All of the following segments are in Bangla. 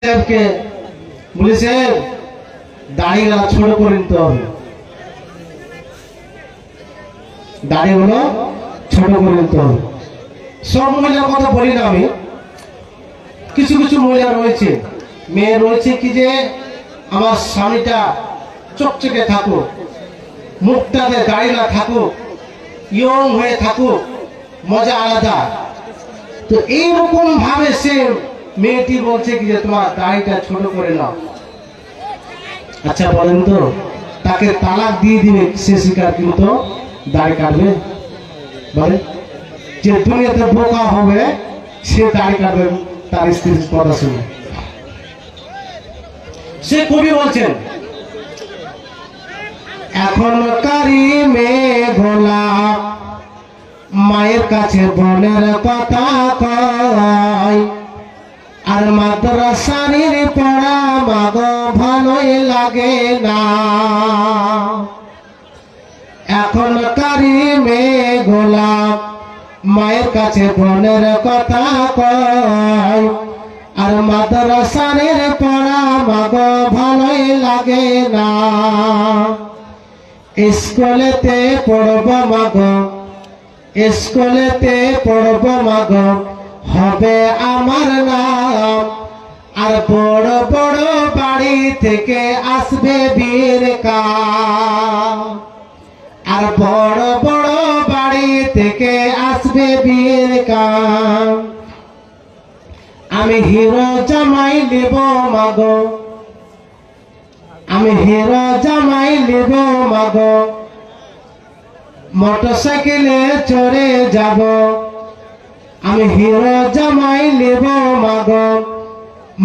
সাহেবকে বলেছে দাড়িগুলো ছোট করে নিতে হবে, দাড়িগুলো ছোট করে নিতে হবে। সব মহিলার কথা বলি না আমি, কিছু কিছু মহিলা রয়েছে, মেয়ে রয়েছে কি যে আমার স্বামীটা চকচকে থাকুক, মুখটাতে দাড়ি না থাকুক, ইয়ং হয়ে থাকুক, মজা আলাদা। তো এইরকম ভাবে সে মেয়েটি বলছে কি যে তোমার দাড়িটা ছোট করে নাও। আচ্ছা বলেন তো, তাকে তালাক দিয়ে দিবে সে স্বীকার, কিন্তু দাড়ি কাটবে? বলে যে দুনিয়াতে বোকা হবে সে দাড়ি কাটবে তার স্ত্রীর কথা শুনে। সে কবি বলছেন, এখনকারই মেয়ে গোলাপ মায়ের কাছে বোনের কথা কয়, আর মাদ্রাসার পড়া মাগো ভালোই লাগে না। এখনকারই মেয়ে গোলাপ মায়ের কাছে বোনের কথা কয়, আর মাদ্রাসার পড়া মাগো ভালোই লাগে না। স্কুলেতে পড়ব মাগো, স্কুলেতে পড়ব মাগো, হবে আমার নাম, আর বড় বড় বাড়ি থেকে আসবে বীর কাম, আর বড় বড় বাড়ি থেকে আসবে বীর কাম। আমি হিরো জামাই নেব মাগো, আমি হিরো জামাই নেব মাগো, মোটরসাইকেলে চড়ে যাব। আমি হিরো জামাই নেব মাগো,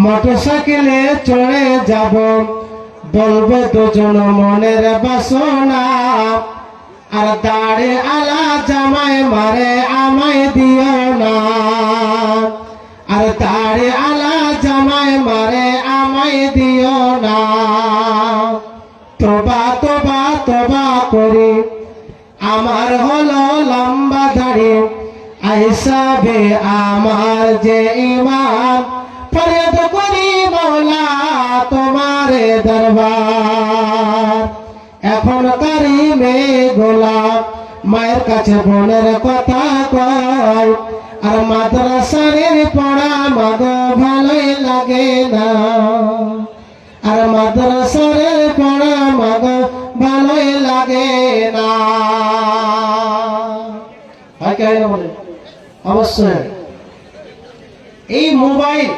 মোটরসাইকেলে চড়ে যাব। বলবো দুজন মনের বাসনা, আর দাড়ি আলা জামাই মারে আমায় দিও না, আর দাড়ি আলা জামাই মারে আমায় দিও না। তোবা তোবা তোবা করি আমার হলো লম্বা দাড়ি, হিসাবে আমার যে ইমান, ফরিয়াদ করি মওলা তোমারে দরবার। এখনকারই মেয়ে গোলাপ মায়ের কাছে বোনের কথা কয়, আর মাদ্রাসার পড়া মাগো ভালোই লাগে না, আর মাদ্রাসার পড়া মাগো ভালোই লাগে না। হয় কেন বলে? অবশ্যই এই মোবাইল